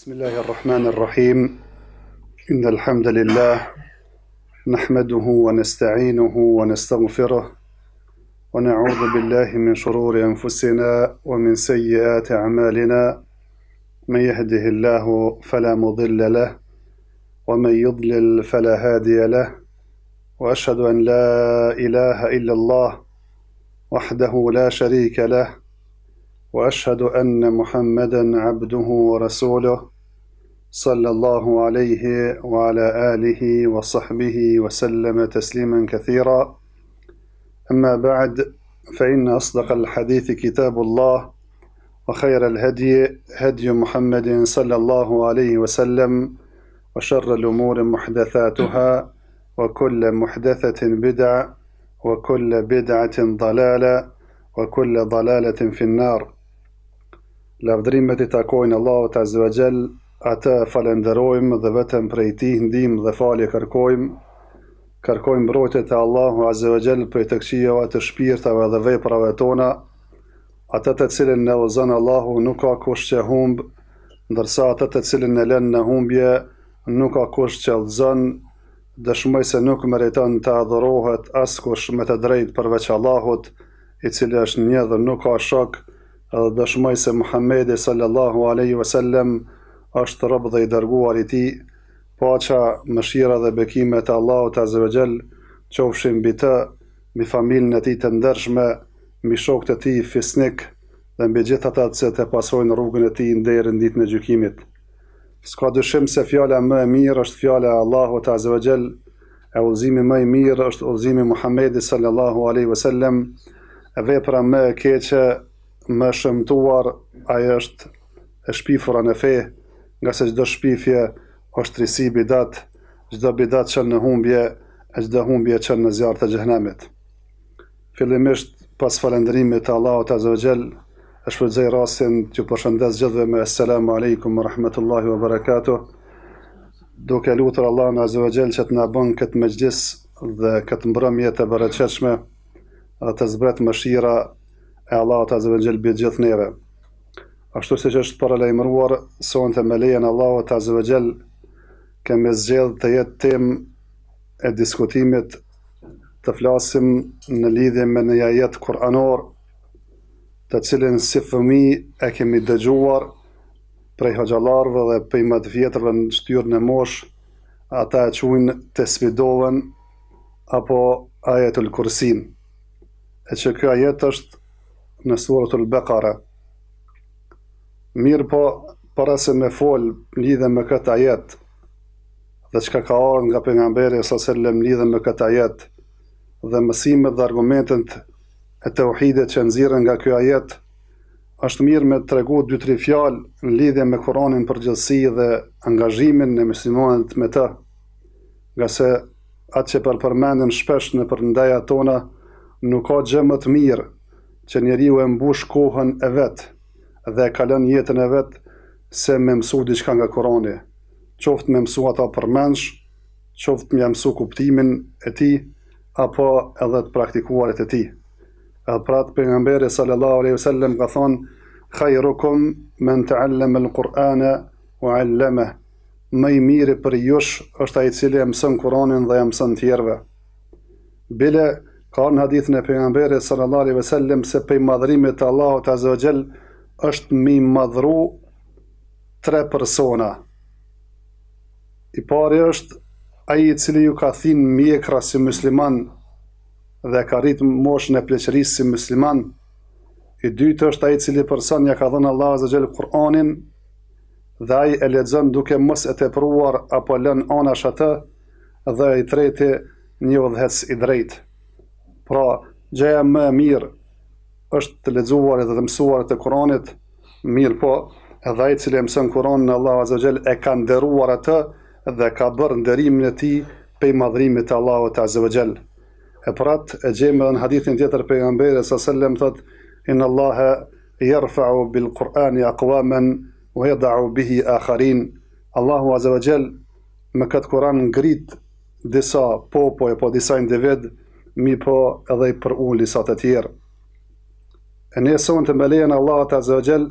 بسم الله الرحمن الرحيم. إن الحمد لله نحمده ونستعينه ونستغفره ونعوذ بالله من شرور أنفسنا ومن سيئات أعمالنا. من يهده الله فلا مضل له ومن يضلل فلا هادي له، وأشهد أن لا إله إلا الله وحده لا شريك له، وأشهد أن محمدًا عبده ورسوله صلى الله عليه وعلى آله وصحبه وسلم تسليما كثيرا. أما بعد، فإن أصدق الحديث كتاب الله، وخير الهدي هدي محمد صلى الله عليه وسلم، وشر الأمور محدثاتها، وكل محدثة بدعة، وكل بدعة ضلالة، وكل ضلالة في النار. Lavdrimet I takojnë Allahut Azza wa Jall, atë falenderojmë dhe vetëm prej Tij ndihmë dhe falje kërkojmë. Kërkojmë mbrojtje te Allahu Azza wa Jall prej të këqijave të shpirtave dhe veprave tona. Atë të cilën ne udhëzon Allahu nuk ka kush që humb, ndërsa atë të cilën ne lën në humbje nuk ka kush që udhëzon. Dëshmoj se nuk meriton të adhurohet askush me të drejtë përveç Allahut, I cili është një dhe nuk ka shok. Edhe dëshmoj se Muhammedi sallallahu alaihi wasallam është rob dhe I dërguar I Tij. Paqja, mëshira dhe bekimet e Allahut Azza wa Jall qofshin mbi të, mbi familjen e Tij të ndershme, mbi shokët e Tij fisnik dhe mbi gjithë ata që të pasojnë rrugën e Tij deri në ditën e gjykimit. S'ka dyshim se fjala më e mirë është fjala e Allahut Azza wa Jall, e udhëzimi më I mirë është udhëzimi Muhammedi sallallahu alaihi wasallam, e vepra më e keqe më shëmtuar ajo është e shpifura në fe, nga se çdo shpifje është risi bidat, çdo bidat çon në humbje, e çdo humbje çon në zjarr të xhenemit. Fillimisht, pas falënderimit të Allahut Azza wa Jall, e shfrytëzoj rastin t'ju përshëndes gjithëve me Assalamu alaikum wa rahmatullahi wa barakatuh, duke lutur Allahun Azza wa Jall që të na bën këtë mexhlis dhe këtë mbrëmje të bereqetshme dhe të zbret mëshira e Allahut Azza wa Jall mbi gjithë neve. Ashtu siç është paralajmëruar, sonte me lejen e Allahut Azza wa Jall kemi zgjedhur të jetë temë e diskutimit të flasim në lidhje me një ajet kuranor, të cilin si fëmijë e kemi dëgjuar prej hoxhallarëve dhe prej më të vjetërve në shtyrën e mosh, ata e quajnë tesbidohen apo ajetul kursin. E që ky ajet është në suratul Baqara. Mirë po, para se me fol lidhe me këtë ajet dhe çka ka ardhur nga pejgamberi sallallahu alaihi wasallam lidhe me këtë ajet dhe mësimet dhe argumentet e tauhidit që nxirren nga ky ajet, është mirë me tregu 2-3 fjalë në lidhje me Kur'anin përgjithësi dhe angazhimin e muslimanët me të, nga se atë që përmenden shpesh në përndajat tona nuk ka gjë më të mirë që njeriu e mbush kohën e vet dhe e kalon jetën e vet se me mësu diçka nga Kurani, qoftë me mësu ata përmendsh, qoftë me mësu kuptimin e tij, apo edhe të praktikuarit e tij. Edhe pra pejgamberi sallallahu alaihi wasallam ka thonë: "Khairukum man ta'allama al-Qur'ana wa 'allamahu." Më I miri për jush është ai I cili e mëson Kur'anin dhe e mëson tjerëve. Bile ka në hadithin e pejgamberit sallallahu alaihi wasallam se prej madhërimit të Allahut Azza wa Jall është mi madhru 3 persona. I pari është ai I cili ju ka thinë mjekra si musliman dhe ka rritë moshën e pleqërisë si musliman. I dytë është ai I cili person ja ka dhënë Allahu Azza wa Jall Kur'anin dhe ai e lexon duke mos e tepruar apo lën anash atë, dhe I treti një udhëhec I drejtë. Pra, gjëja më e mirë është të lexuarit dhe të mësuarit e Kuranit, mirë po, edhe ai I cili mëson Kuranin Allahu Azza wa Jall e ka nderuar atë dhe ka bërë nderimin e tij prej madhërimit të Allahut Azza wa Jall. E pratë e gjejmë në hadithin tjetër pejgamberit sallallahu alaihi wasallam thotë: "Inna Allaha yarfa'u bil Qur'ani aqwaman wa yad'u bihi akharin." Allahu Azza wa Jall me këtë Kur'an ngrit disa popoj apo disa individ, mi po edhe I për uli sa të tjerë. E ne sonte me lejen e Allahut Azza wa Jall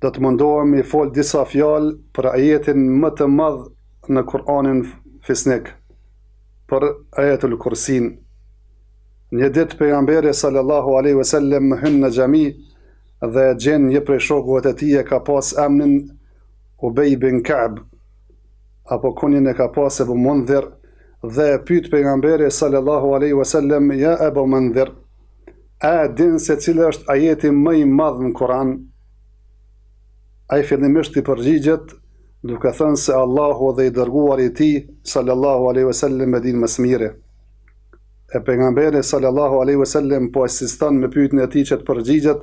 do të mundohem i fol disa fjalë për ajetin më të madh në Kur'anin fisnik, për ajetul Kursin. Një ditë pejgamberi sallallahu alaihi wasallam hyn në xhami dhe gjen një prej shokëve të tij e ka pas emrin Ubej bin Ka'b, apo kunjen e ka pas Ebu Mundhir, dhe pyet pejgamberi sallallahu alaihi wasallam: ja Ebu Mundhir, a din se cili është ajeti më i madh në Kur'an? Ai fillimisht i përgjigjet duke thënë se Allahu dhe i dërguari i tij sallallahu alaihi wasallam e din më së miri. E pejgamberi sallallahu alaihi wasallam po insiston me pyetjen e tij që të përgjigjet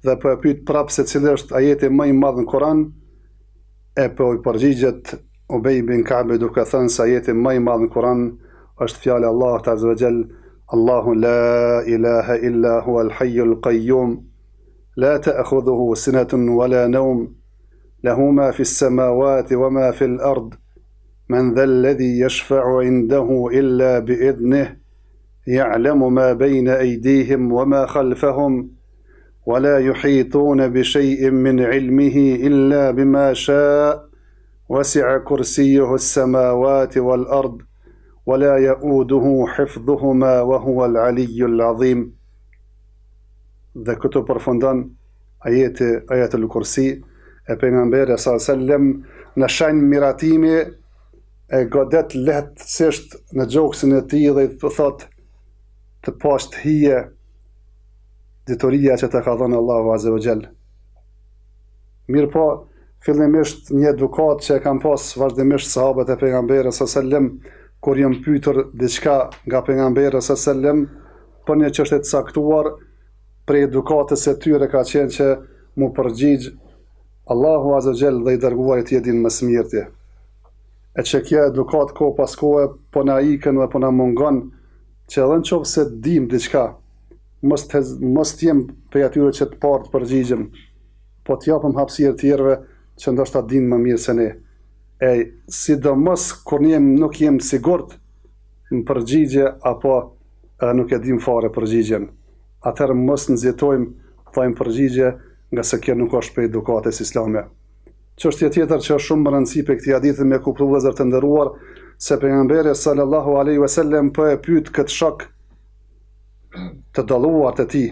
dhe po e pyet prapë se cili është ajeti më i madh në Kur'an, e po i përgjigjet Ubej bin Ka'b duke thënë se ajeti më i madh në Kur'an është fjala e Allahut azza wa jall: Allahu la ilaha illa huwa al-hayyul qayyum, la ta'khudhuhu sinatun wala nawm, له ما في السماوات وما في الأرض من ذا الذي يشفع عنده إلا بإذنه يعلم ما بين أيديهم وما خلفهم ولا يحيطون بشيء من علمه إلا بما شاء وسع كرسيه السماوات والأرض ولا يؤوده حفظهما وهو العلي العظيم. Dhe këtu përfundon ajetul Kursi e pejgamberi sallallahu alaihi wasallam në shenjë miratimi e godet lehtësisht në gjoksin e tij dhe i thot të poshtë hije ditoria që të ka dhënë Allahu azza wa jall. Mirë po, fillimisht një edukat që e kanë pas vazhdimisht sahabët e pejgamberit sallallahu alaihi wasallam kur janë pyetur diçka nga pejgamberi sallallahu alaihi wasallam për një çështje të caktuar, për edukatës e tyre ka qenë që mu përgjigj Allahu azza wa jall dhe i dërguari i tij din më së miri. E që kjo edukat kohë pas kohe po na ikën dhe po na mungon që edhe nëse dim diçka, mos t'jem për atyre që të parë të përgjigjem, po t'japëm hapësirë tjerëve që ndoshta din më mirë se ne. E sidomos kur ne nuk jem sigurt në përgjigje apo nuk e dim fare përgjigjen, atëherë mos nxjetojmë thajmë përgjigje, nga se kjo nuk është për edukatës islame. Çështja tjetër që është shumë më rëndësi për këtij hadithi me kuptu vëllezër të nderuar, se pejgamberi sallallahu alaihi wasallam po e pyet këtë shok të dalluar të tij.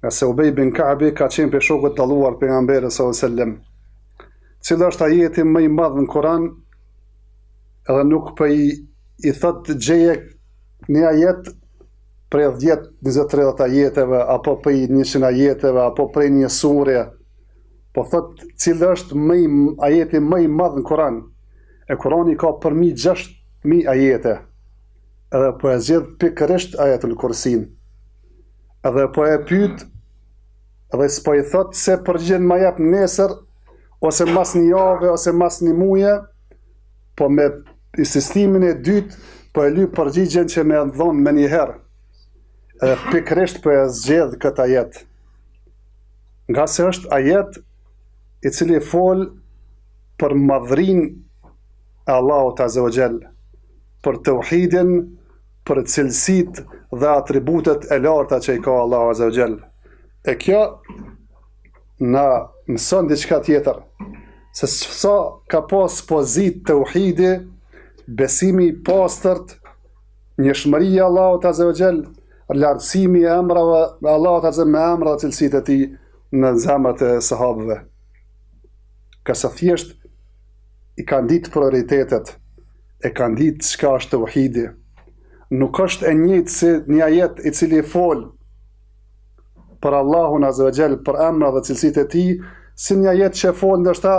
Nga se Ubej bin Ka'bi ka qenë për shokët të dalluar pejgamberit sallallahu alaihi wasallam. Cili është ajeti më i madh në Kur'an? Edhe nuk po i thot gjeje një ajet prej 10, 20, 30 ajeteve, apo prej 100 ajeteve, apo prej një sure, po thot cilë është ajeti më i madh në Kur'an. E Kur'ani ka përmi 6.000 ajete, edhe po e zgjedh pikërisht ajetul Kursin. Edhe po e pyet, edhe s'po i thot se përgjigjen ma jep nesër, ose mas një jave, ose mas një muje, po me insistimin e dytë, po e lyp përgjigjen që me dhonë me një herë. Pikërisht po e zgjedh këtë ajet, nga se është ajet i cili fol për madhrinë e Allahut azza wa jall, për tauhidin, për cilësitë dhe atributet e larta që i ka Allahu azza wa jall. E kjo na mëson diçka tjetër, se sa ka pas pozit tauhidi, besimi i pastërt, njëshmëria e Allahut azza wa jall, lartësimi e emrave me Allahut azza me emra dhe cilësitë e tij në zemrat e sahabëve. Ka sa thjesht i kanë ditë prioritetet, e kanë ditë çka është tauhidi. Nuk është e njëjtë si një ajet i cili fol për Allahun azza wa jall, për emra dhe cilësitë e tij, si një ajet që fol ndoshta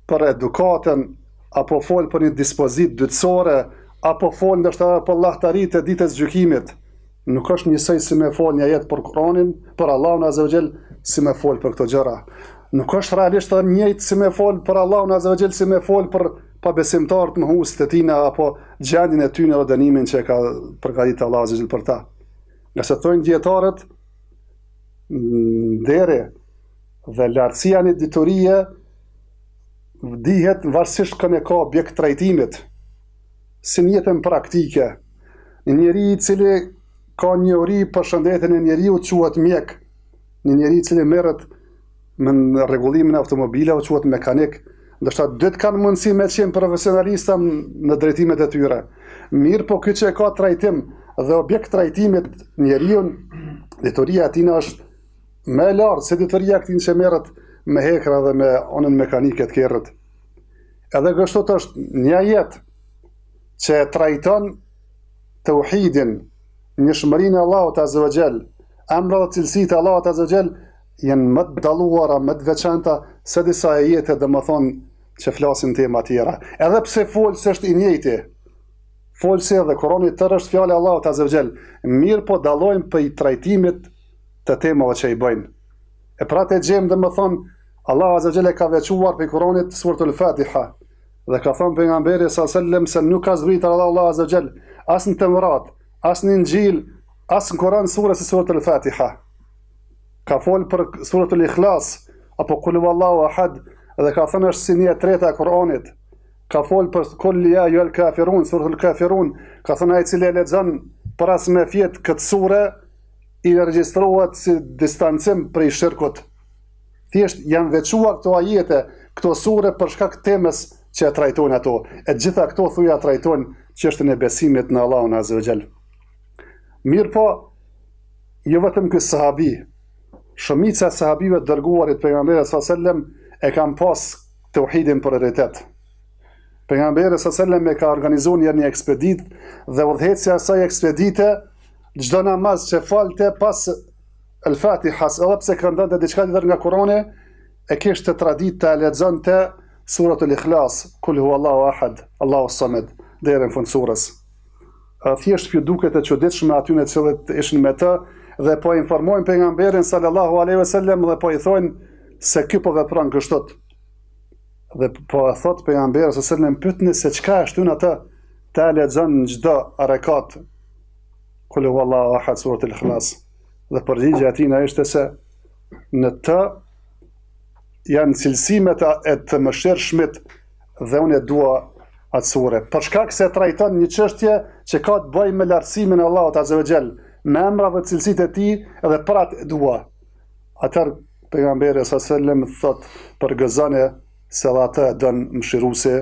për edukatën, apo fol për një dispozitë dytësore, apo fol ndoshta për llahtaritë e ditës gjykimit. Nuk është njësoj si me fol një ajet për Kur'anin, për Allahun azza wa jall, si me fol për këto gjëra. Nuk është realisht edhe njëjtë si me fol për Allahun azza wa jall, si me fol për pabesimtarët mohues të tina, apo gjendjen e tyre dhe dënimin që ka përgatitur Allahu azza wa jall për ta. Nëse thonë dietarët, deri dhe lartësia në ditorie dihet varësisht kënë e ka objekt trajtimit, si në jetën praktike. Një njeri i cili ka njohuri për shëndetin e njeriu quhet mjek, një njeri i cili merret në rregullimin e automobileve, quhet mekanik, ndoshta dytë kanë mundësi me qenë profesionalista në drejtimet e tyre. Mirë, po ky që e ka trajtim dhe objekt trajtimit njeriu, ditoria e tij është më e lartë se ditoria e këtij që merret me hekra dhe me anën mekanike të kerrët. Edhe kështu është një jetë që trajton tauhidin, njëshmërinë e Allahut Azza wa Jall, emra dhe cilësitë e Allahut Azza wa Jall janë më të dalluara, më të veçanta se disa ajete, domethënë, që flasin tema tjera. Edhe pse folsi është i njëjti. Folsi dhe Kurani tërë është fjala e Allahut Azza wa Jall. Mirë, po dallojnë për i trajtimit të temave që i bëjnë. E pra të gjejmë domethënë Allahu Azza wa Jall e ka veçuar për Kuranit suratul Fatiha. Dhe ka thënë pejgamberi sallallahu alajhi wasallam se nuk ka zbritur Allahu Azza wa Jall as në Teurat, as në Injil, as në Kur'an surës e suratul Fatiha. Ka folë për suratul Ikhlas, apo Qul huwallahu ahad, dhe ka thënë është si një e treta e Kur'anit. Ka folë për Qul ya ayyuhal kafirun, suratul Kafirun, ka thënë ai i cili e lexon para se me fjet këtë sure i regjistrohet si distancim prej shirkut. Thjesht janë veçuar këto ajete, këto sure për shkak të temës që e trajtojnë ato. E gjitha këto thuja trajtojnë çështën e besimit në Allahun Azza wa Jall. Mirë po, jo vetëm ky sahabi, shumica e sahabive të dërguarit pejgamberit sallallahu alajhi wasallam e kanë pas tauhidin prioritet. Pejgamberi sallallahu alajhi wasallam e ka organizuar një ekspeditë dhe udhëheqësia e asaj ekspedite çdo namaz që falte pas al-Fatihas, edhe pse këndonte diçka tjetër nga Kurani, e kishte traditë të lexonte suratul Ikhlas, Kul huwallahu ahad, Allahu samad, deri në fund surës. Thjesht ju duket e çuditshme aty në cilët ishin me të dhe po informojnë pejgamberin sallallahu alaihi wasallam dhe po i thonë se ky po vepron kështu. Dhe po e thot pejgamberi sallallahu alaihi wasallam pyetni se çka është yn atë ta lexon në çdo rekat Kul huwallahu ahad suratul Ikhlas. Dhe përgjigjja e tij ishte se në të janë cilësimet e të mëshirshmit dhe unë e dua atë sure. Për shkak se trajton një çështje që ka të bëjë me lartësimin e Allahut Azza wa Jall, me emra dhe cilësitë e tij dhe për atë e dua. Atëherë pejgamberi sallallahu alajhi wasallam thot për gëzone se edhe atë don mëshiruesi,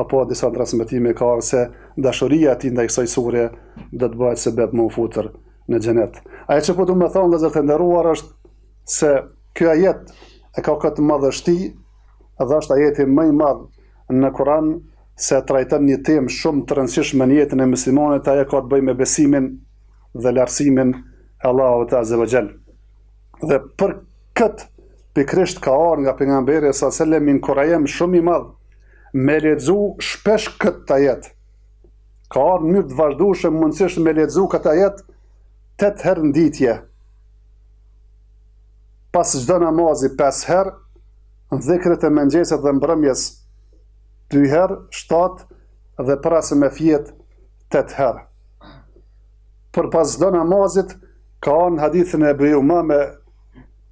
apo disa transmetime ka se dashuria e tij ndaj kësaj sure do të bëhet sebeb më futur në xhenet. Ajo që po du më thonë vëllezër të nderuar është se ky ajet e ka këtë madhështi dhe është ajeti më i madh në Kur'an se trajton një temë shumë të rëndësishme në jetën e muslimanit, ajo ka të bëjë me besimin dhe lartësimin e Allahut Azza wa Jall. Dhe për këtë pikrisht ka ardhur nga pejgamberi sallallahu alajhi wasallam një kurajem shumë i madh me lexu shpesh këtë ajet. Ka ardhur në mënyrë të vazhdueshme mundësisht me lexu këtë ajet 8 herë në ditje. Pas çdo namazi 5 herë, në dhikret e mëngjesit dhe mbrëmjes 2 herë, 7 dhe para se me fjet 8 herë. Për pas çdo namazit ka në hadithin e Ebu Umame,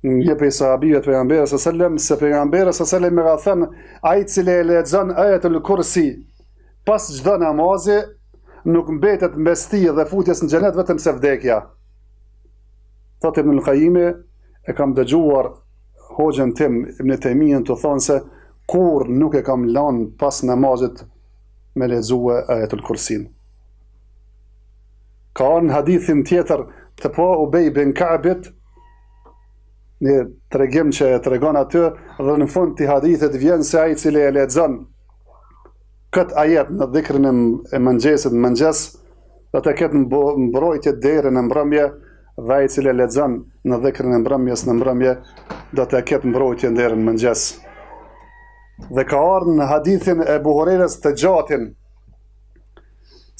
një prej sahabive të pejgamberit sallallahu alajhi wasallam, se pejgamberi sallallahu alajhi wasallam me ka thënë ai i cili e lexon ajetul kursi pas çdo namazi nuk mbetet mes tij dhe futjes në xhenet vetëm se vdekja. Thotë Ibn al-Qayyim, e kam dëgjuar hoxhën tim Ibn Taymiyyah të thonë se kur nuk e kam lanë pas namazit me lexue ajetul kursin. Ka në hadithin tjetër të po Ubej bin Ka'bit, një tregim që e tregon aty, dhe në fund të hadithit vjen se ai i cili e lexon këtë ajet në dhikrin e mëngjesit, në mëngjes, do të ketë mbrojtje deri në mbrëmje, dhe ai i cili e lexon në dhikrin e mbrëmjes në mbrëmje, do të ketë mbrojtje deri në mëngjes. Dhe ka ardhur në hadithin e Abu Hurajrës të gjatin,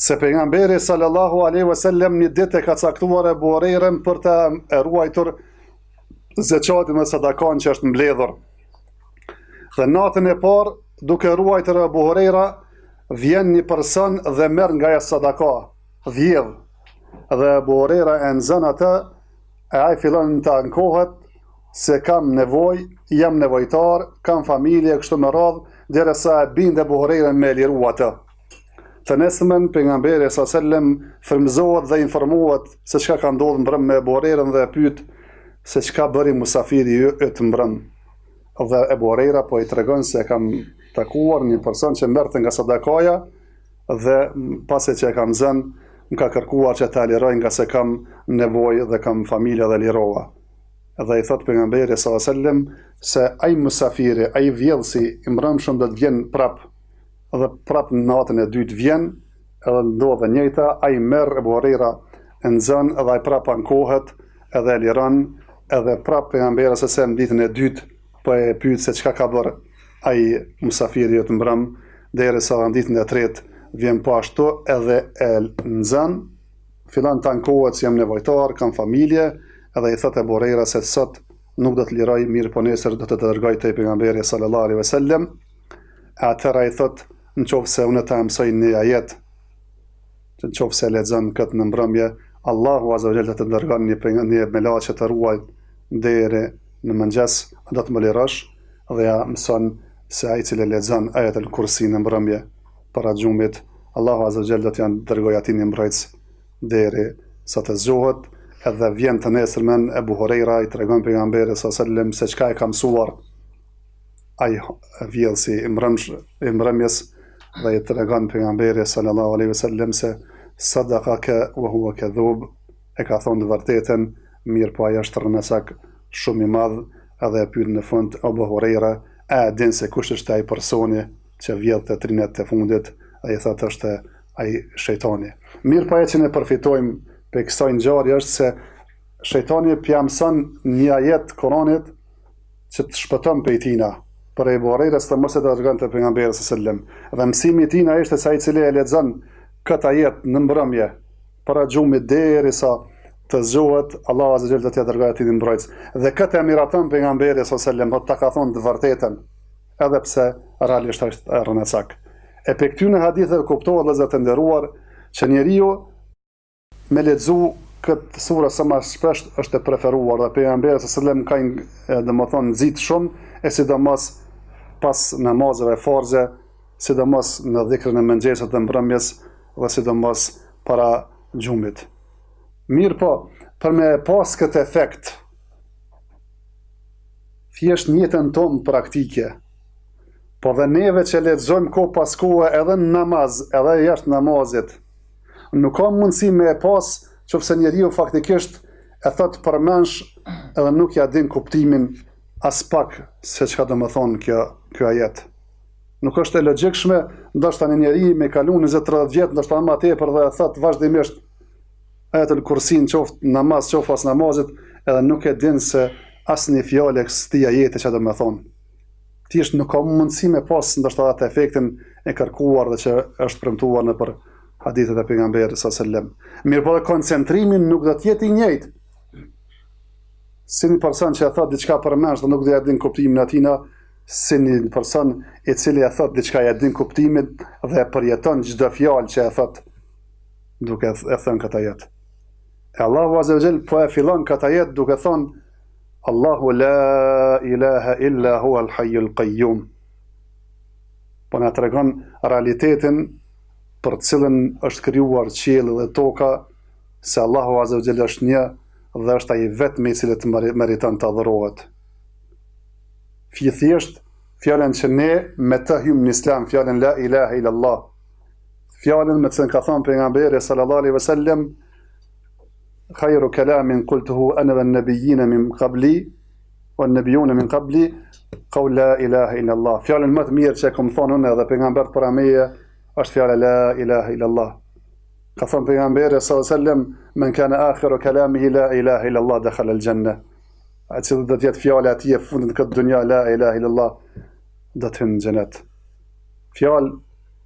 se pejgamberi sallallahu alaihi wasallam një ditë e ka caktuar Abu Hurajrën për të ruajtur zeqatin dhe sadakan që është mbledhur. Dhe natën e parë, duke ruajtur Abu Hurajra, vjen një person dhe merr nga ajo sadaka, vjedh. Dhe Abu Hurajra e nxon atë, e ai fillon të ankohet se kam nevojë, jam nevojtar, kam familje kështu me radhë, derisa e binde Abu Hurajra me liru atë. Të nesëmen, pejgamberi sallallahu alajhi wasallam frymëzohet dhe informohet se çka ka ndodhur mbrëm me Abu Hurajrën dhe e pyet se çka bëri musafiri yt mbrëm. Dhe Ebu Hurajra po i tregon se kam takuar një person që merrte nga sadakaja dhe pasi që e kam zënë, më ka kërkuar që ta liroj nga se kam nevojë dhe kam familje dhe lirova. Dhe i thot pejgamberi sallallahu alajhi wasallam se ai musafiri, ai vjellsi i mbrëmshëm do të vjen prap, dhe prap në natën e dytë vjen, edhe ndodhe njëjta, ai merr Ebu Hurajra e nxën edhe ai prap ankohet edhe e liron, edhe prap pejgamberi sallallahu alajhi wasallam ditën e dytë po e pyet se çka ka bërë ai musafiri i të mbrëm, derisa në ditën e tretë vjen po ashtu edhe e nxën, fillon të ankohet se jam nevojtar, kam familje, edhe i thot Ebu Hurajra se sot nuk do të liroj, mirë po nesër do të dërgoj te pejgamberi sallallahu alaihi wasallam. Atëra i thot, nëse unë ta mësoj një ajet, nëse lexon këtë në mbrëmje, Allahu azza wa jalla të dërgon një melaq që të ruaj deri në mëngjes, do të më lirosh, dhe ja mëson se ai i cili lexon ajetul kursi në mbrëmje para xhumit, Allahu azza wa jalla do t'ja dërgoj atij një mbrojtës deri sa të zgjohet. Edhe vjen të nesërmen Ebu Hurajra i tregon pejgamberit sallallahu alajhi wasallam se çka e ka mësuar ai vjellsi i mbrëmjes, dhe i tregon pejgamberit sallallahu alajhi wasallam se sadaqaka wa huwa kadhub, e ka thonë të vërtetën, mirë po ai është rënësak shumë i madh. Edhe e pyet në fund Ebu Hurajra, a din se kush është ai personi që vjedh të trinet të fundit? Ai thotë është ai shejtani. Mirë po që ne përfitojmë për kësaj ngjarje është se shejtani pja mëson një ajet Kuranit që të shpëton prej tina. Për Ebu Hurajra të mos e dërgon te pejgamberi sallallahu alajhi wasallam. Dhe mësimi i tina ishte se ai i cili e lexon këtë ajet në mbrëmje para xhumit derisa të zgjohet, Allahu azza wa jalla do t'i dërgojë atij mbrojtës. Dhe këtë e miraton pejgamberi sallallahu alajhi wasallam, ta ka thonë të vërtetën, edhe pse realisht është rënësak. E pe këtyre haditheve kuptohet vëllezër të nderuar që njeriu me lexu këtë sura sa më shpesh është e preferuar, dhe pejgamberi sallallahu alajhi wasallam ka domethënë nxit shumë, e sidomos pas namazeve farze, sidomos në dhikrën e mëngjesit dhe mbrëmjes, dhe sidomos para xhumit. Mirë po, për me pas këtë efekt, thjesht në jetën tonë praktike, po dhe neve që lexojmë kohë pas kohe edhe në namaz, edhe jashtë namazit, nuk ka mundësi me e pas, qofse njeriu faktikisht e thot përmensh edhe nuk ja din kuptimin as pak se çka do të thonë kjo ajet. Nuk është e logjikshme, ndoshta një njeri me kalu 20-30 vjet, ndoshta më tepër, dhe e thot vazhdimisht ajetul kursin qoftë namaz, qoftë pas namazit, edhe nuk e din se asnjë fjalë këtij ajeti çka do të thonë. Thjesht nuk ka mundësi me pas ndoshta atë efektin e kërkuar dhe që është premtuar në për hadithet e pejgamberit sallallahu alajhi wasallam. Mirë po, koncentrimin nuk do të jetë i njëjtë. Si një person që e thot diçka përmendsht dhe nuk do ja din kuptimin atina, si një person i cili e thot diçka ja din kuptimin dhe e përjeton çdo fjalë që e thot duke e thënë këtë ajet. E Allahu azza wa jall po e fillon këtë ajet duke thonë Allahu la ilaha illa huwa al-hayyul qayyum. Po na tregon realitetin për cilën është krijuar qielli dhe toka, se Allahu azza wa jall është një dhe është ai vetmi i cili meriton të adhurohet. Thjesht fjalën që ne me të hym në Islam, fjalën la ilaha illa Allah, fjalën me të cilën ka thënë pejgamberi sallallahu alaihi wasallam, khayru kalamin qultuhu ana wan nabiyyin min qabli wan nabiyyun min qabli qawl la ilaha illa Allah. Fjalën më të mirë që kam thënë unë dhe pejgamberi para meje është fjala la ilaha illa Allah. Ka thënë pejgamberi sallallahu alaihi wasallam, men kana akhiru kalamihi la ilaha illa Allah dakhala al-janna. Atë do të jetë fjala atij e fundit në këtë dunja, la ilaha illa Allah, do të hynë në xhenet. Fjalë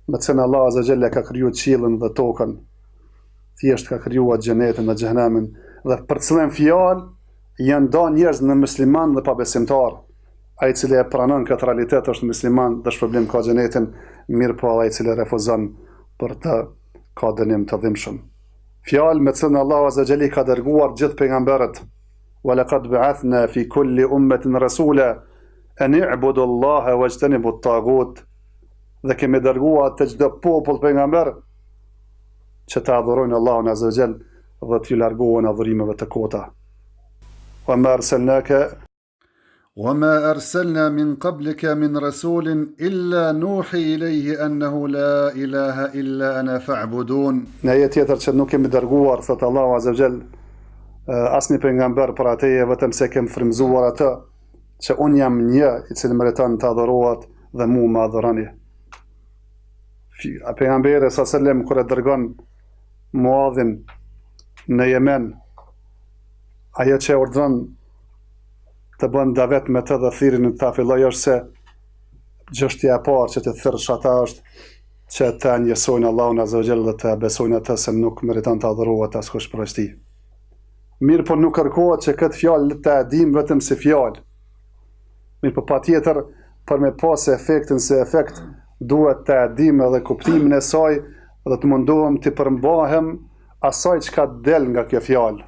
me të cilën Allah azza jalla ka krijuar qiellin dhe tokën, thjesht ka krijuar xhenetin dhe xhenemin, dhe për cilën fjalë janë ndan njerëz në musliman dhe pa besimtar. Ai i cili e pranon këtë realitet është musliman, dhe shpërblim ka xhenetin, mirë po ai i cili refuzon për të ka dënim të dhimbshëm. Fjalë me të cilën Allah azza jalla ka dërguar gjithë pejgamberët. وَلَقَدْ بَعَثْنَا فِي كُلِّ أُمَّةٍ رَسُولًا أَنِ اعْبُدُوا اللَّهَ وَاجْتَنِبُوا الطَّاغُوتَ. Dhe kemi dërguar të çdo popull pejgamber që të adhurojnë Allahun azza wa jall dhe të largohen adhurimeve të kota. وَمَا أَرْسَلْنَاكَ وما أرسلنا من قبلك من رسول إلا نوحي إليه أنه لا إله إلا أنا فاعبدون. Në ajet tjetër që nuk kemi dërguar, thot Allahu Azza wa Jall, asnjë pejgamber për ateje, vetëm se kem frymzuar atë që unë jam një i cili meriton të adhurohet dhe mu më adhuroni. Pejgamberi sallallahu alaihi wasallam kur e dërgon Muadhin në Yemen, ajo që urdhron të bën davet me të dhe thirrjen ta filloj është se gjështja e parë që të thirrsh ata është që të njësojnë Allahun Azza wa Jalla dhe të besojnë atë se nuk meriton të adhurohet askush përveç tij. Mirë, por nuk kërkohet që këtë fjalë të dim vetëm si fjalë. Mirë, por patjetër për me pas efektin se efekt duhet të dim edhe kuptimin e saj dhe të mundohem të përmbahem asaj që ka del nga kjo fjalë.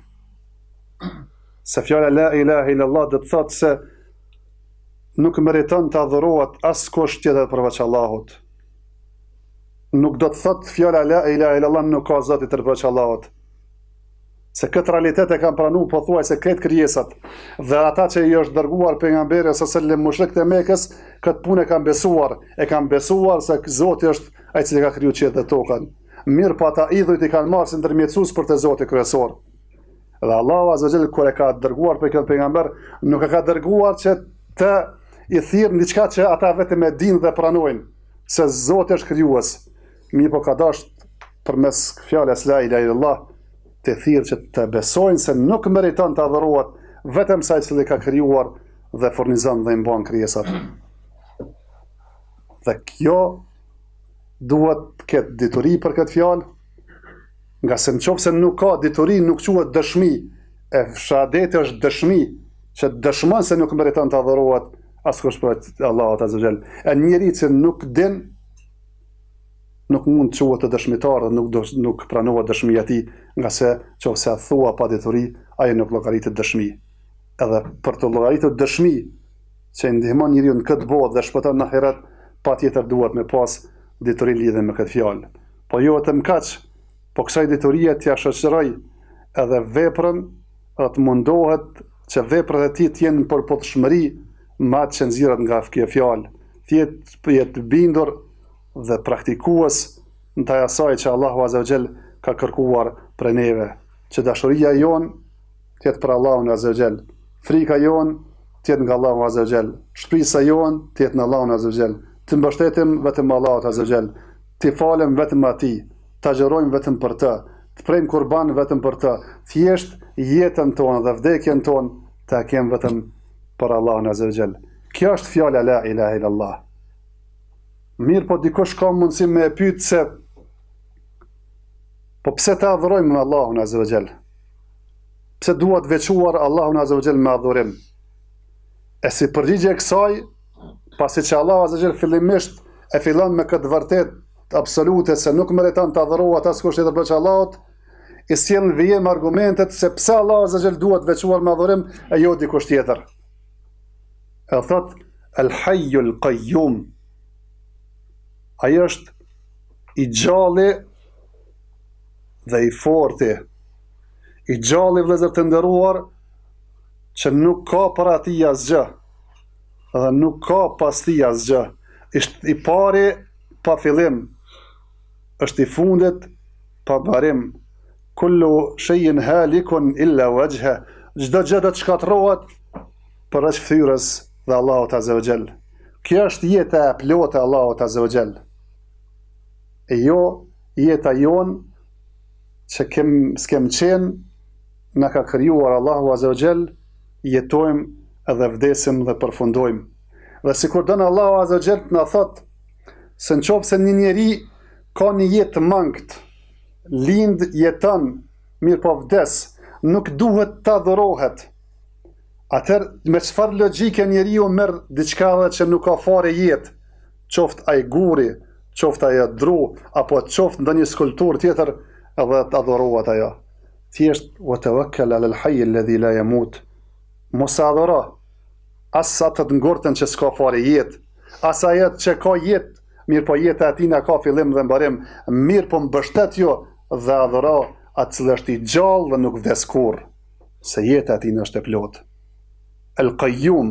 Se fjala la ilaha illallah do të thotë se nuk meriton të adhurohet askush tjetër përveç Allahut. Nuk do të thotë fjala la ilaha illallah nuk ka zot tjetër përveç Allahut. Se këtë realitet e kanë pranuar pothuajse këtë krijesat dhe ata që i është dërguar pejgamberi sallallahu alajhi wasallam mushrikët e Mekës, këtë punë e kanë besuar se Zoti është ai që ka kriju qiellin dhe tokën. Mirë, po ata idhujt i kanë marrë si ndërmjetësues për të Zotit kryesor. Dhe Allahu Azza wa Jalla kur e ka dërguar për këtë pejgamber, nuk e ka dërguar që të i thirrë diçka që ata vetëm e dinë dhe pranojnë, se Zoti është krijues. Mirë, po ka dashur përmes fjalës la ilaha illallah të thirrë që të besojnë se nuk meriton të adhurohet vetëm sa i cili ka krijuar dhe furnizon dhe i mban krijesat. Dhe kjo duhet të ketë dituri për këtë fjalë, nga se nëse nuk ka dituri, nuk quhet dëshmi. E shahadeti është dëshmi, që dëshmon se nuk meriton të adhurohet askush përveç Allahut Azza wa Jall. E njeriu që nuk din, nuk mund të quhet të dëshmitar dhe nuk pranohet dëshmia e tij, nga se nëse thua pa dituri, ai nuk llogaritet dëshmi. Edhe për të llogaritur dëshmi që ndihmon njeriu në këtë botë dhe shpëton në ahiret, patjetër duhet me pas dituri lidhe me këtë fjalë. Po jo vetëm kaq, po kësaj diturie t'ia shoqëroj edhe veprën dhe të mundohet që veprat e tij të jenë në përputhshmëri me atë që nxirret nga kjo fjalë. Të jetë bindur dhe praktikues ndaj asaj që Allahu Azza wa Jall ka kërkuar prej neve, që dashuria jon të jetë për Allahun Azza wa Jall, frika jon të jetë nga Allahu Azza wa Jall, shpresa jon të jetë në Allahun Azza wa Jall, të mbështetem vetëm Allahut Azza wa Jall, të falem vetëm atij, të agjerojmë vetëm për të, të prejmë kurban vetëm për të, thjesht jetën tonë dhe vdekjen tonë të kem vetëm për Allahun Azza wa Jall. Kjo është fjala la ilaha illallah. Mirë, po dikush ka mundësi me e pyet se po pse të adhurojmë Allahun Azza wa Jall? Pse duhet veçuar Allahun Azza wa Jall me adhurim? E si përgjigje e kësaj, pasi që Allahu Azza wa Jall fillimisht e fillon me këtë vërtet absolute se nuk meriton të adhurohet askush tjetër përveç Allahut, i sjell në vijim argumentet se pse Allahu Azza wa Jall duhet veçuar me adhurim e jo dikush tjetër. E thot El Hayyul Qayyum. Ai është i gjalli dhe i forti. I gjalli, vëllezër të nderuar, që nuk ka para tij asgjë dhe nuk ka pas tij asgjë. Është i pari pa fillim, është i fundit pa mbarim. Kullu shay'in halikun illa wajha. Çdo gjë do të shkatërrohet përveç fytyrës dhe Allahut Azza wa Jall. Kjo është jeta e plotë e Allahut Azza wa Jall. E jo jeta jon që s'kem qenë, na ka krijuar Allahu Azza wa Jall, jetojmë edhe vdesim dhe përfundojmë. Dhe sikur don Allahu Azza wa Jall të na thotë se nëse një njeri ka një jetë mangët, lind, jeton, mirë po vdes, nuk duhet të adhurohet. Atëherë me çfarë logjike njeriu merr diçka që nuk ka fare jetë, qoftë ai guri, qoftë ai dru, apo qoftë ndonjë skulptur tjetër, edhe të adhurohet ajo. Thjesht wa tawakkal ala al-hayy alladhi la yamut. Mos adhuro as atë të ngurtën që s'ka fare jetë, as ajo që ka jetë, mirë po jeta e tij na ka fillim dhe mbarim, mirë po mbështet jo dhe adhuro atë që është i gjallë dhe nuk vdes kurrë, se jeta e tij është e plotë. El Qayyum,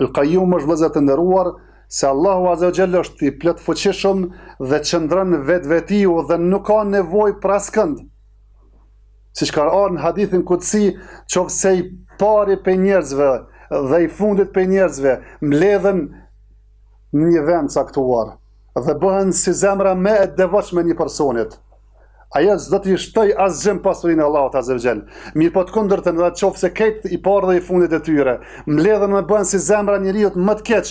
El Qayyum është vëllezër të nderuar se Allahu Azza wa Jalla është i plot fuqishëm dhe qëndron vetvetiu dhe nuk ka nevojë për askënd. Siç ka ardhur në hadithin kutsi, qofse i pari për njerëzve dhe i fundit për njerëzve mbledhen në një vend caktuar dhe bëhen si zemra më e devotshme një personit. Ajo s'do t'i shtoj asgjë pasurinë e Allahut Azza wa Jall. Mirë po të kundërtën, qofse këtë i parë dhe i fundit e tyre mbledhen me bëhen si zemra njeriu më të keq,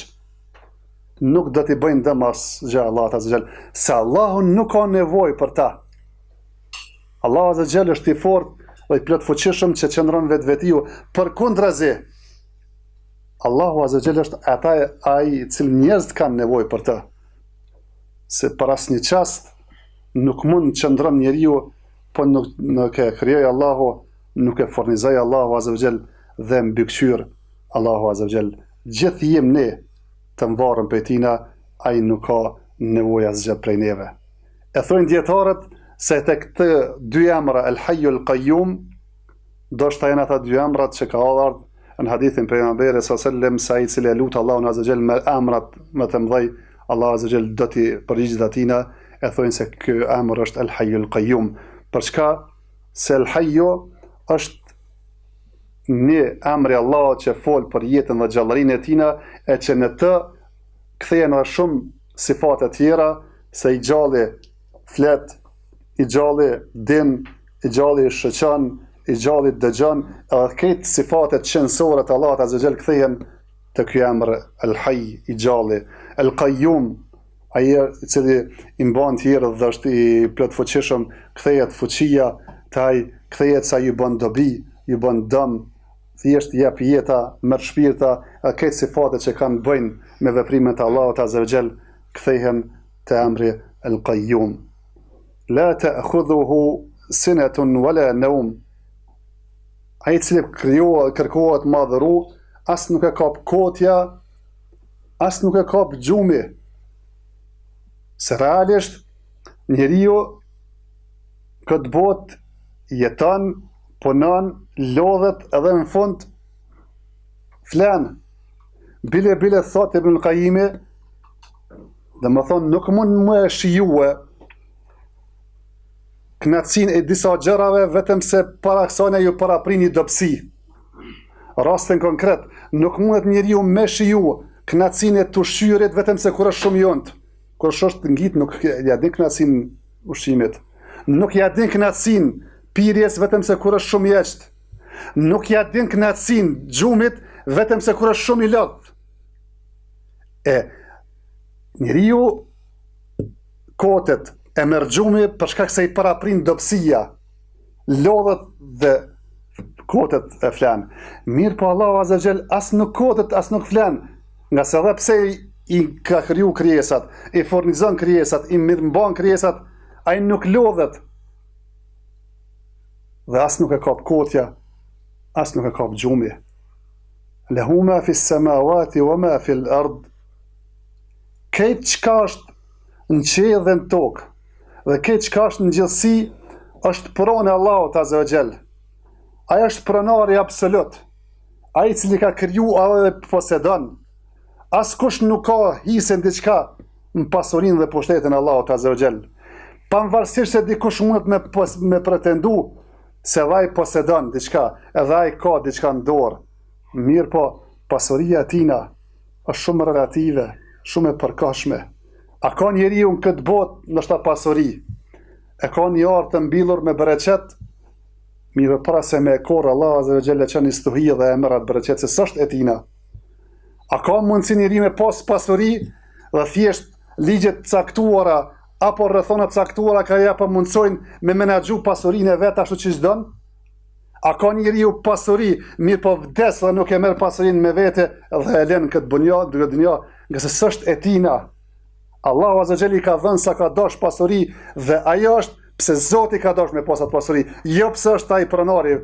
nuk do t'i bëjnë dëm asgjë Allahut Azza wa Jall, se Allahu nuk ka nevojë për ta. Allahu Azza wa Jall është i fortë dhe i plot fuqishëm që qëndron vetvetiu. Përkundrazi, Allahu Azza wa Jall është ai i cili njerëzit kanë nevojë për të. Se për asnjë çast nuk mund qëndron njeriu, po nuk e krijoi Allahu, nuk e furnizoi Allahu Azza wa Jall dhe mbikëqyr Allahu Azza wa Jall. Gjithë jem ne të mvarëm për tina, ai nuk ka nevojë asgjë prej neve. E thojnë dietarët se te këtë dy emra El Hayyu El Qayyum, do shta janë ata dy emrat që ka ardhur në hadithin pejgamberit sallallahu alaihi wasallam, se ai i cili e lut Allahun Azza wa Jall me emrat më të mëdhej, Allahu Azza wa Jall do t'i përgjigjet atina. E thojnë se ky emër është El Hayyu El Qayyum. Për çka? Se El Hayyu është një emri Allah që fol për jetën dhe gjallërinë e tina, e që në të kthehen edhe shumë sifate tjera, se i gjalli flet, i gjalli din, i gjalli shëqan, i gjalli dëgjon, edhe këtë sifatet qënësore të Allahut Azza wa Jall kthehen të ky emër El Hayy, i gjalli. El Qayyum, ai i cili i mban tjerë dhe është i plot fuqishëm, kthehet fuqia të ai, kthehet sa ju bën dobi, ju bën dëm, thjesht jep jeta, merr shpirta, këtë sifate që kanë bëjnë me veprimet e Allahut Azza wa Jall kthehen te emri El Qayyum. La ta'khudhuhu sinatun wala nawm. Ai i cili kërkohet madhëru, as nuk e kap kotja, as nuk e kap gjumi. Se realisht njeriu këtë botë jeton, punon, lodhet edhe në fund flan. Bile thot Ibn Qayyimi, dhe më thonë nuk mund më e shijue knatësinë e disa gjërave vetëm se para kësaj ju paraprin një dobësi. Rastin konkret, nuk mundet njeriu me shiju knatësinë e tushyrjet vetëm se kur është shumë i ont. Kur është ngit nuk ja din knatësinë ushqimit. Nuk ja din knatësinë pirjes vetëm se kur është shumë i eshtë. Nuk ja din knatësinë gjumit vetëm se kur është shumë i lodh. Njeriu kotet e merr gjumi për shkak se i paraprin dobësia, lodhet dhe kotet e flan. Mirë po Allahu Azza wa Jall as nuk kotet, as nuk flan, nga se edhe pse i ka kriju krijesat, i furnizon krijesat, i mirëmban krijesat, ai nuk lodhet. Dhe as nuk e kap kotja, as nuk e kap gjumi. Lehu ma fi s-samawati wa ma fi l-ard. Këtë çka është në qiell dhe në tokë, dhe këtë çka është në gjithësi, është pronë e Allahut Azza wa Jall. Ai është pronari absolut. Ai i cili ka kriju edhe posedon. Askush nuk ka hisën diçka në pasurinë dhe pushtetin e Allahut Azza wa Jall. Pavarësisht se dikush mundet me pretendu se ai posedon diçka, edhe ai ka diçka në dorë. Mirë po, pasuria e tina është shumë relative, shumë e përkashme. A ka njeriu në këtë botë ndoshta pasuri? E ka një arë të mbyllur me bereqet? Mirë para se me korë Allah Azza wa Jalla që një stuhi dhe e mërat bereqet se s'është e tina. A ka mundësi njeri me pas pasuri dhe thjesht ligjet caktuara apo rrethonat caktuara ka ja për mundsojnë me menaxhu pasurinë e vet ashtu siç don? A ka njeriu pasuri, mirë po vdes dhe nuk e merr pasurinë me vete dhe e lën këtë dunjë, nga se s'është e tina. Allahu Azza wa Jalla ka dhënë sa ka dash pasuri dhe ajo është pse Zoti ka dash me pasat pasuri, jo pse është ai pronari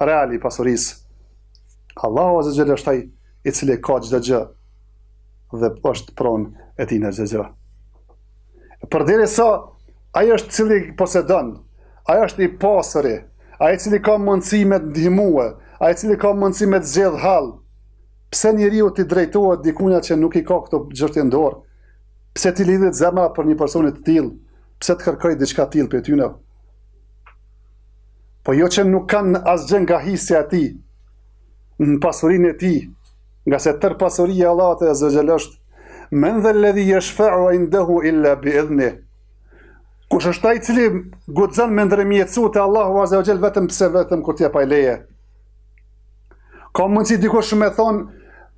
reali i pasurisë. Allahu Azza wa Jalla është ai i cili ka çdo gjë dhe është pronë e tij në çdo gjë. Përderisa ai është cili posedon, ai është i pasuri, ai cili ka mundësi me ndihmue, ai cili ka mundësi me zgjedh hall, Pse njeriu t'i drejtohet dikujt që nuk I ka këto gjërë në dorë? Pse t'i lidhet zemra për një personit të tillë? Pse të kërkoj diçka të tillë për tyne? Po jo që nuk kanë asgjë nga hisja e tij, në pasurinë e tij, nga se tërë pasuria e Allahut azza wa jalla është men dha alladhi yashfa'u indahu illa bi'idhnih. Kush është ai I cili guxon me ndërmjetësu te Allahu azza wa jalla vetëm kur t'jep ai leje? Ka mundsi dikush me thonë,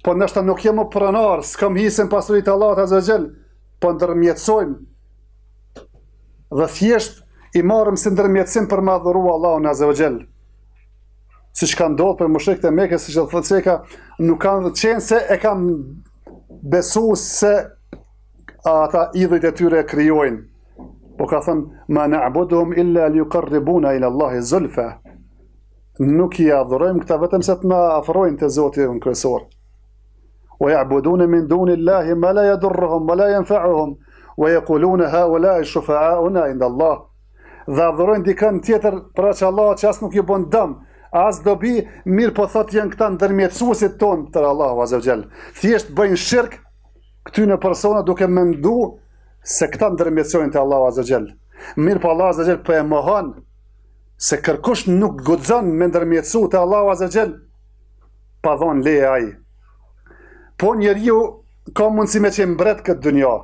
po ndoshta nuk jam pronar, s'kam hisën pasuritë e Allahut azza wa jalla, po ndërmjetësojmë. Dhe thjesht I marrëm si ndërmjetësim për me adhuru Allahun azza wa jalla. Siç ka ndodhur për mushrikët e Mekës, siç thotë Seka, nuk kanë qenë se e kanë besu se ata idhujt e tyre krijojnë. Po ka thënë, ma na'buduhum illa liuqarribuna ila Allahi zulfa. Nuk I adhurojmë këta vetëm se të na afrojnë te Zoti jon kryesor. Wa ya'buduna min duni Allahi ma la yadurruhum wa la yanfa'uhum wa yaquluna haula'i shufa'auna inda Allah. Dhe adhurojnë dikën tjetër për që Allah që as nuk Ju bën dëm, as dobi, mirë po thot janë këta ndërmjetësuesit tonë për Allahu azza wa jall. Thjesht bëjnë shirk këtyne persona duke mendu se këta ndërmjetësojnë te Allahu azza wa jall. Mirë po Allah azza wa jall po e mohon se kërkush nuk guxon me ndërmjetësu te Allahu azza wa jall, pa dhon leje ai. Po njeriu ka mundësi me qenë mbret këtë dynja,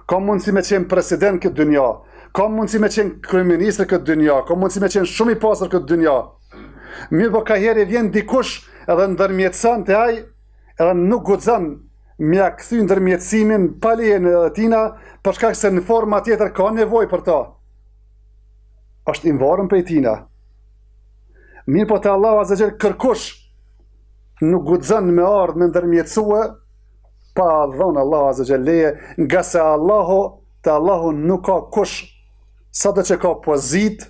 ka mundësi me qenë president këtë dynja, ka mundësi me qenë kryeminist këtë dynja, ka mundësi me qenë shumë I pasur këtë dynja. Mirë po ka herë vjen dikush edhe ndërmjetëson te ai, edhe nuk guxon me ja kthy ndërmjetësimin pa lejen e tina, për shkak se në forma tjetër ka nevojë për ta. Është I varur prej tina. Mirë po te Allahu azza wa jall kërkush nuk guxon me ardh me ndërmjetësue pa dhënë Allahu azza wa jall leje, nga se te Allahu nuk ka kush sado që ka pozit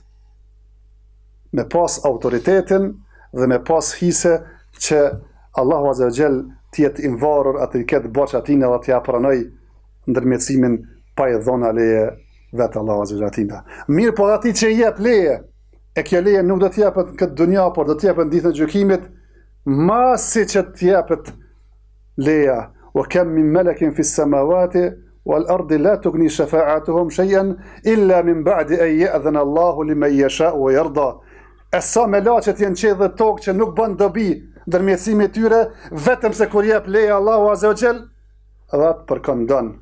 me pas autoritetin dhe me pas hise që Allahu azza wa jall t'jetë I varur atë I ketë boç atina dhe t'ja pranoj ndërmjetësimin pa I dhënë leje vetë Allahu azza wa jall. Mirë po ati që I jep leje, e kjo leje nuk do t'jepet në këtë dunja, por do t'jepet në ditën e gjykimit, masi që t'jepet leja. Wa kam min malakin fis samawati wal ardi la tughni shafa'atuhum shay'an illa min ba'di an ya'dhana Allahu liman yasha'u wa yarda. E sa me laqet janë qedh dhe tokë që nuk bën dobi ndërmjetësimi I tyre, vetëm se kur jep leje Allahu azza wa jall, dhe atë përkëndon.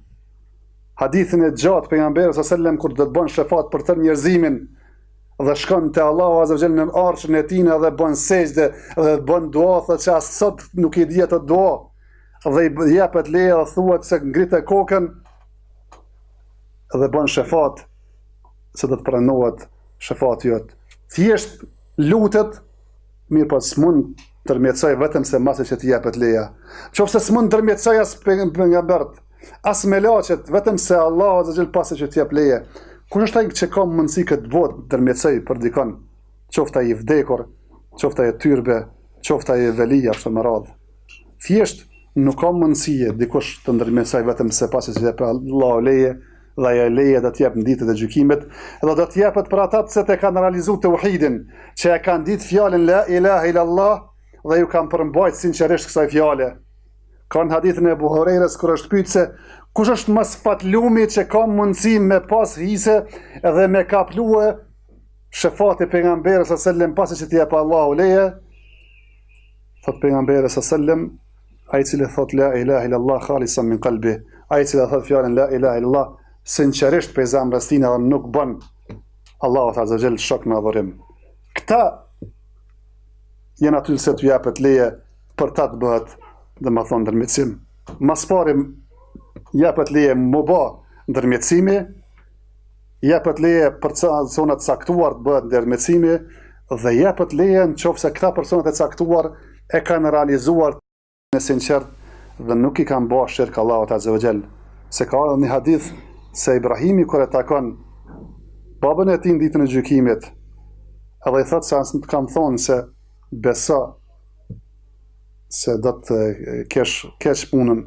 Hadithin e gjatë pejgamberit sallallahu alajhi wasallam kur do të bën shefat për tërë njerëzimin dhe shkon te Allahu azza wa jall në arshën e tij dhe bën sejdë dhe bën dua, thotë që as sot nuk I di ato dua, dhe I jepet leje dhe thuhet se ngritë kokën dhe bën shefat se do të pranohet shefati jot. Thjesht lutet, mirë po s'mund ndërmjetësoj vetëm se masi që t'i jepet leja. Qofse s'mund ndërmjetësoj as pejgambert, as me laqet, vetëm se Allah azza wa jall pasi që t'jep leje. Kush është ai që ka mundësi këtë botë ndërmjetësoj për dikon, qoftë ai I vdekur, qoftë ai tyrbe, qoftë ai velia ashtu me radhë. Thjesht nuk ka mundësi dikush të ndërmjetësoj vetëm se pasi që jep Allahu leje, dhe ajo leje do t'jep në ditën e gjykimit, dhe do t'jepet për ata që e kanë realizuar tauhidin, që e kanë ditë fjalën la ilaha illallah dhe ju kanë përmbajtur sinqerisht kësaj fjale. Ka në hadithin e Abu Hurairës kur është pyetur se kush është më fatlumi që ka mundësi me pas hise dhe me kaplue shefati pejgamberit sallallahu alajhi wasallam pasi që t'i jep Allahu leje, thot pejgamberi sallallahu alajhi wasallam, ai i cili thot la ilaha illallah khalisan min qalbi, ai i cili thot fjalën la ilaha illallah sinqerisht për zemrës tij dhe nuk bën Allahu azza wa jall shok në adhurim. Këta janë aty se t'u japet leje për ta të bëhet dhe më thonë ndërmjetësim. Mas pari japet leje më bë ndërmjetësimi, japet leje për zonat caktuar të bëhet ndërmjetësimi dhe japet leje nëse këta personat e caktuar e kanë realizuar në sinqert dhe nuk I kanë bërë shirk Allahut azza wa jall. Se ka ardhur një hadith se Ibrahimi kur e takon babën e tij në ditën e gjykimit, edhe I thotë se as nuk kam thonë se beso se do të kesh punën,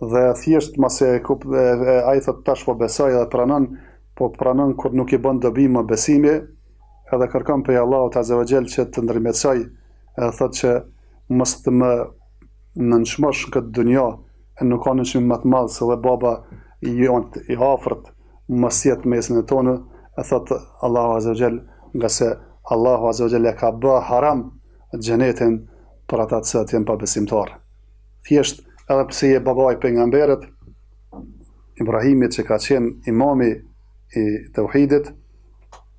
dhe thjesht mase ai thotë tash po besoj dhe pranon kur nuk I bën dobi më besimi, edhe kërkon prej Allahut azza wa jall që të ndërmjetësoj, edhe thotë që mos të më në nëshmosh në këtë dunja, e nuk ka në qëmë më të madhë se dhe baba i afërt mos jetë mesin e tonë, e thotë Allahu Azza wa Jall, nga se Allahu Azza wa Jall e ka bë haram xhenetin për ata që janë pa besimtar. Thjesht edhe pse je babai pejgamberët Ibrahimit që ka qenë imami i tauhidit,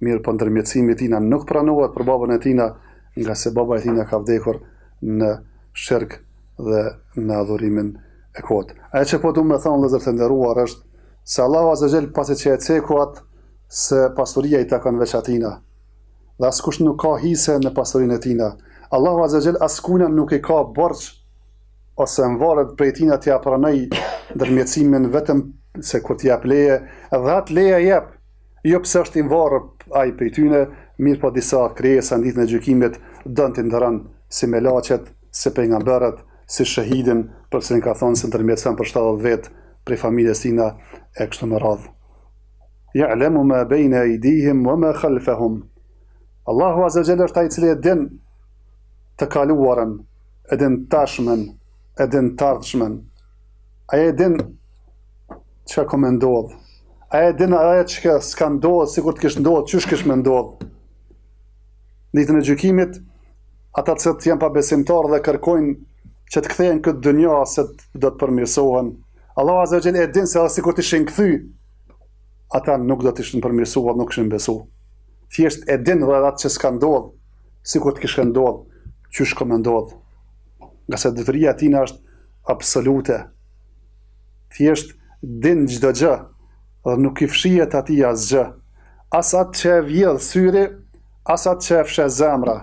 mirë po ndërmjetësimi i tina nuk pranohet për babën e tina, nga se baba e tina ka vdekur në shirk dhe në adhurimin e kot. Ajo që po du me thonë vëllezër të nderuar është se Allahu Azza wa Jall pasi që e cekuat se pasuria i takon veç atina, dhe askush nuk ka hise në pasurinë e tina. Allahu Azza wa Jall askuna nuk i ka borx ose në varet prej tina t'ja pranoj ndërmjetësimin vetëm se kur t'jap leje, edhe atë leje jep, jo pse është i varur ai prej tyne, mirë po disa krijesa në ditën e gjykimit don t'i ndërron si melaçet, si pejgamberët, si shahidin, për cilin ka thonë se ndërmjetëson për 70 vjet prej familjes tina e kështu me radhë. Ya'lamu ma bayna aydihim wa ma khalfahum. Allahu Azza wa Jalla është ai i cili e din të kaluarën, e din tashmen, e din të ardhshmen. Ai e din çka ka më ndodh. Ai e din ajo që s'ka ndodhur, sikur të kishte ndodhur, çysh kish më ndodh. Ditën e gjykimit, ata që janë pa besimtar dhe kërkojnë që të kthehen këtë dunja se do të përmirësohen. Allahu Azza wa Jalla e din se edhe sikur të ishin kthy, ata nuk do të ishin përmirësuar, nuk kishin besu. Thjesht e din dhe atë që s'ka ndodh, sikur të kishte ndodh, çysh ka më ndodh. Nga se detyria e tina është absolute. Thjesht din çdo gjë dhe nuk i fshihet atij asgjë. As atë që e vjedh syri, as atë që e fshe zemra,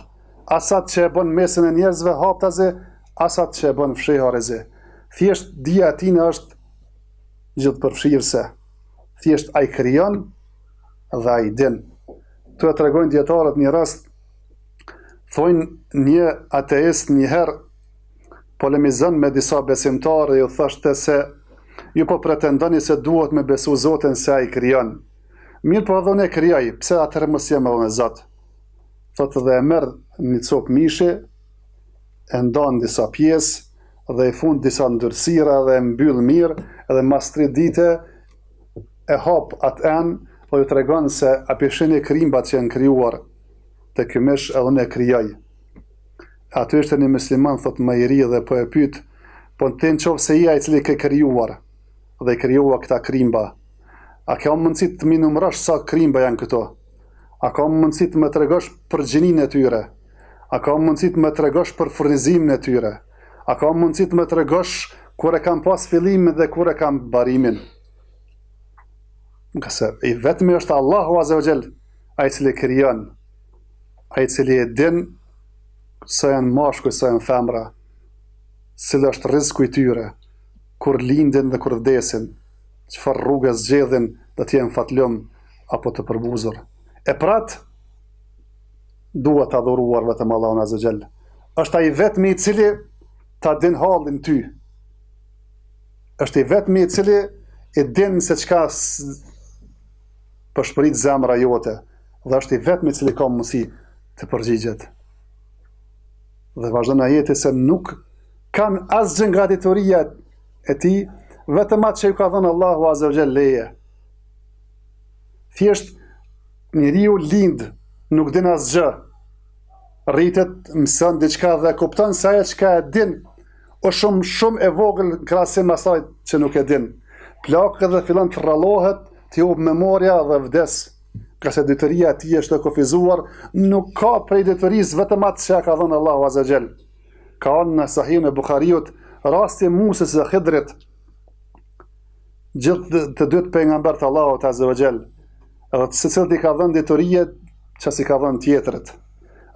as atë që e bën mesin e njerëzve haptazi, as atë që e bën fsheharëzi. Thjesht dija e tina është gjithëpërfshirëse. Thjesht ai krijon dhe ai din. Tu e tregojnë dietarët një rast, thonë një ateist njëherë polemizon me disa besimtarë dhe ju thoshte se ju po pretendoni se duhet me besu Zotin se ai krijon. Mirë po edhe unë e krijoj, pse atëherë mos jam edhe Zot? Thotë dhe e merr një copë mishi, e ndan disa pjesë dhe i fund disa ndërësira dhe e mbyll mirë, edhe mas 3 dite e hap atë enë dhe ju tregon se a pishini krimbat që janë krijuar të ky mish edhe unë e krijoj. Aty ishte një musliman, thot më i ri dhe po e pyet, po ti në qoftë se je ai i cili ke krijuar dhe i krijua këta krimba, a ka mundësi të më numërosh sa krimba janë këto? A ka mundësi të më tregosh për gjininë e tyre? A ka mundësi të më tregosh për furnizimin e tyre? A ka mundësi të më tregosh kur e kam pas fillimin dhe kur e kam barimin? Nga se i vetmi është Allahu Azza wa Jall, ai i cili krijon, ai i cili e din sa janë mashkuj, sa janë femra, cili është rreziku i tyre, kur lindin dhe kur vdesin, çfarë rrugë zgjedhin do të jenë fatlum apo të përbuzur. E prat duhet të adhuruar vetëm Allahun Azza wa Jall. Është ai vetmi i cili ta din hallin ty. Është i vetmi i cili e din se çka përshpërit zemra jote, dhe është i vetmi i cili ka mundësi të përgjigjet. Dhe vazhdon ajeti se nuk kanë asgjë nga ditoria e tij, vetëm atë që ju ka dhënë Allahu Azza wa Jall leje. Thjesht njeriu lind, nuk din asgjë. Rritet, mëson diçka dhe kupton se ajo çka e din është shumë e vogël në krahasim asaj që nuk e din. Plakët dhe fillon të rrallohet, të hup memoria dhe vdes. Ka se detyria e tij është e kufizuar, nuk ka prej detyrisë vetëm atë që ka dhënë Allahu Azza wa Jall. Ka në Sahihun e Buhariut rasti Musës dhe Khidrit, gjithë të dytë pejgamberët e Allahut Azza wa Jall. Edhe secili i ka dhënë detyrie që si ka dhënë tjetrit.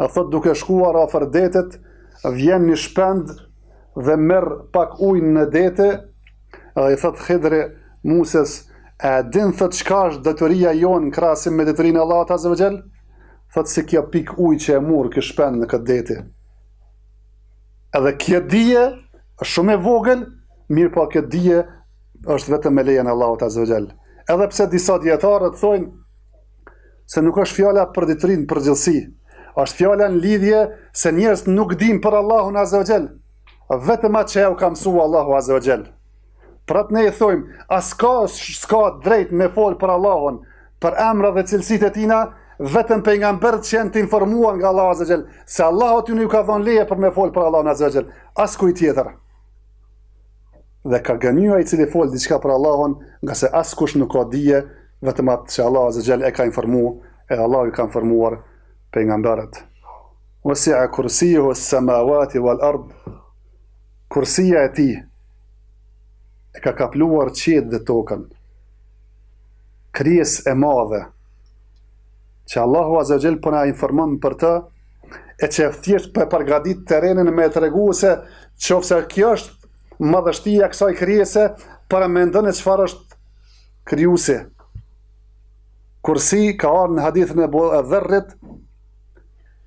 A thot duke shkuar afër detit, vjen një shpend dhe merr pak ujë në dete, edhe i thot Khidri Musës, a din thot çka është detyria jonë në krahasim me detyrinë e Allahut Azza wa Jall? Thot se kjo pik ujë që e murr ky shpend në këtë deti. Edhe kjo dije është shumë e vogël, mirë po kjo dije është vetëm me lejen e Allahut Azza wa Jall. Edhe pse disa dietarë thonë se nuk është fjala për detyrinë përgjithësi, është fjala në lidhje se njerëzit nuk dinë për Allahun Azza wa Jall. vetëm atë që ja u ka mësua Allahu Azza wa Jall. Për atë ne i thojmë, s'ka drejt me folë për Allahun, për emra dhe cilësitë e tina, vetëm pejgamberët që janë të informuar nga Allahu Azza wa Jall, se Allahu ty ju ka dhënë leje për me folë për Allahun Azza wa Jall, as kujt tjetër. Dhe ka gënjua i cili folë diçka për Allahun, nga se as kush nuk ka dije, vetëm atë që Allahu Azza wa Jall e ka informuar, e Allahu i ka informuar pejgamberët. Wasi'a kursiyuhu as-samawati wal-ard. Kursia e tij e ka kapluar qiellin dhe tokën. Krijesë e madhe që Allahu Azza wa Jall po na informon për të, e që thjesht për përgatit terrenin me tregu se qofse kjo është madhështia e kësaj krijese, para mendon e çfarë është krijuesi. Kursi ka ardhur në hadithin e Dherrit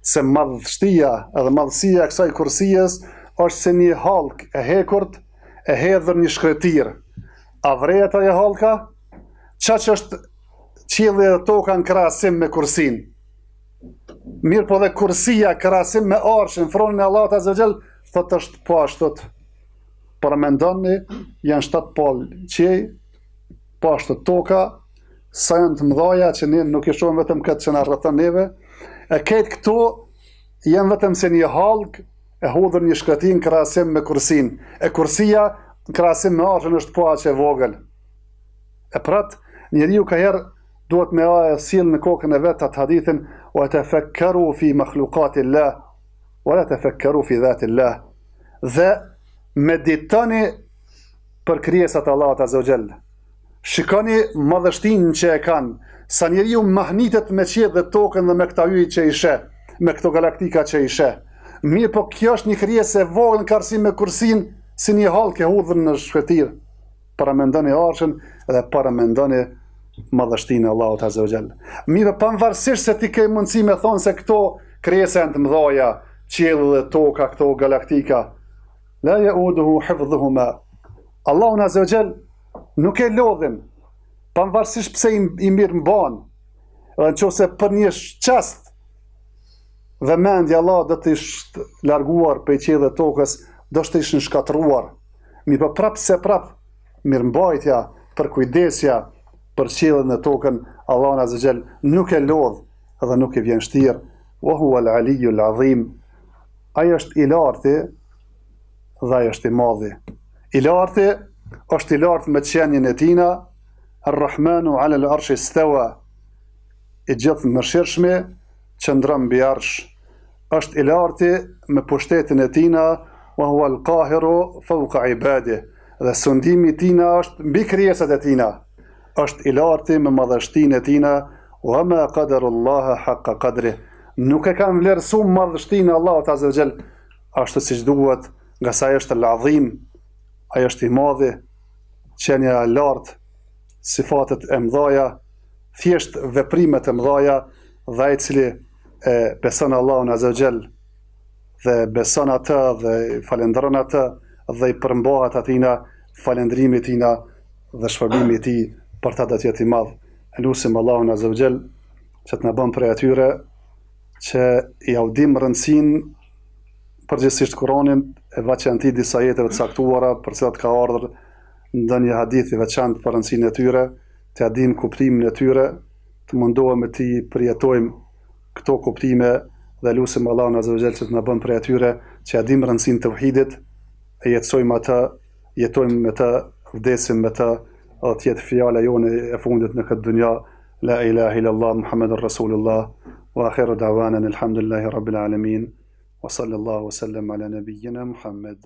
se madhështia edhe madhësia e kësaj kursijes është se një halk e hekurt e hedhur një shkretir. A vrejet ajo halka? Qa që është qielli dhe toka në krahasim me kursin? Mirë po dhe kursia krahasim me arshin, fronin e Allahut Azza wa Jall, thot është po ashtot. Para mendoni, janë 7 palë qiej, po ashtot toka, sa janë të mëdhaja që ne nuk i shohim vetëm këtë që na rrethon neve, e këtë këto janë vetëm se një halk e hodhur një shkretin krahasim me kursin. E kursia krahasim me arshin është po aq e vogël. E prat, njeriu ka herë duhet me sill në kokën e vet atë hadithin wa tafakkaru fi makhluqatillah wa la tafakkaru fi dhatillah. Dhe meditoni për krijesat e Allahut Azza wa Jall. Shikoni madhështinë që e kanë, sa njeriu mahnitet me qiellin dhe tokën dhe me këta yje që i sheh, me këto galaktika që i sheh. Mirë po kjo është një krijesë e vogël në krahasim me kursin, si një halk e hodhur në shkretir. Para mendoni arshin dhe para mendoni madhështinë e Allahut Azza wa Jall. Mirë pavarësisht se ti ke mundësi me thonë se këto krijesa janë të mëdha, qielli dhe toka, këto galaktika, la yauduhu hifdhuhuma. Allahu Azza wa Jall nuk e lodhin, pavarësisht pse i mirëmban. Edhe nëse për një çast dhe mendja Allah do të ishte larguar prej qiellit dhe tokës, do të ishin shkatruar. Mirë po prapë se prapë mirëmbajtja, përkujdesja për qiellin dhe tokën, Allahu Azza wa Jall nuk e lodh dhe nuk e vjen shtir. Wa huwa al-aliyyul azim. Ai është i lartë dhe ai është i madhi. I lartë është i lartë me qenjen e tina, Ar-Rahmanu 'ala al-'arshi istawa. I gjithë mëshirshmi qëndron mbi arsh. Është i lartë me pushtetin e tina, wa huwa al-qahiru fawqa ibadihi. Dhe sundimi i tina është mbi krijesat e tina. Është i lartë me madhështinë e tina, wa ma qadarullaha haqqa qadrihi. Nuk e kanë vlerësuar madhështinë e Allahut Azza wa Jall ashtu siç duhet, nga sa ai është al-azim, ai është i madhi, qenia e lartë, sifatet e mëdhaja, thjesht veprimet e mëdhaja, dhe ai i cili e beson Allahun Azza wa Jall dhe beson atë dhe falendron atë dhe i përmbahet atina, falendrimi i tina dhe shpërbimi i tij për ta do të jetë i madh. Lutim Allahun Azza wa Jall që të na bën prej atyre që i audim rëndësinë përgjithsisht Kur'anin, e veçanti disa jetëve të caktuara për cilat ka ardhur ndonjë hadith i veçantë për rëndësinë e tyre, të adim kuptimin e tyre, të mundohemi të përjetojmë këto kuptime dhe lutim Allahun Azza wa Jall që të na bën prej atyre që adim rëndësinë e tauhidit, e jetësojmë atë, jetojmë me të, vdesim me të, dhe të jetë fjala jone e fundit në këtë dunja. La ilaha illallah Muhammadur Rasulullah. Wa akhiru da'wana alhamdulillahi rabbil alamin. Wa sallallahu wa sallam ala nabiyyina Muhammad.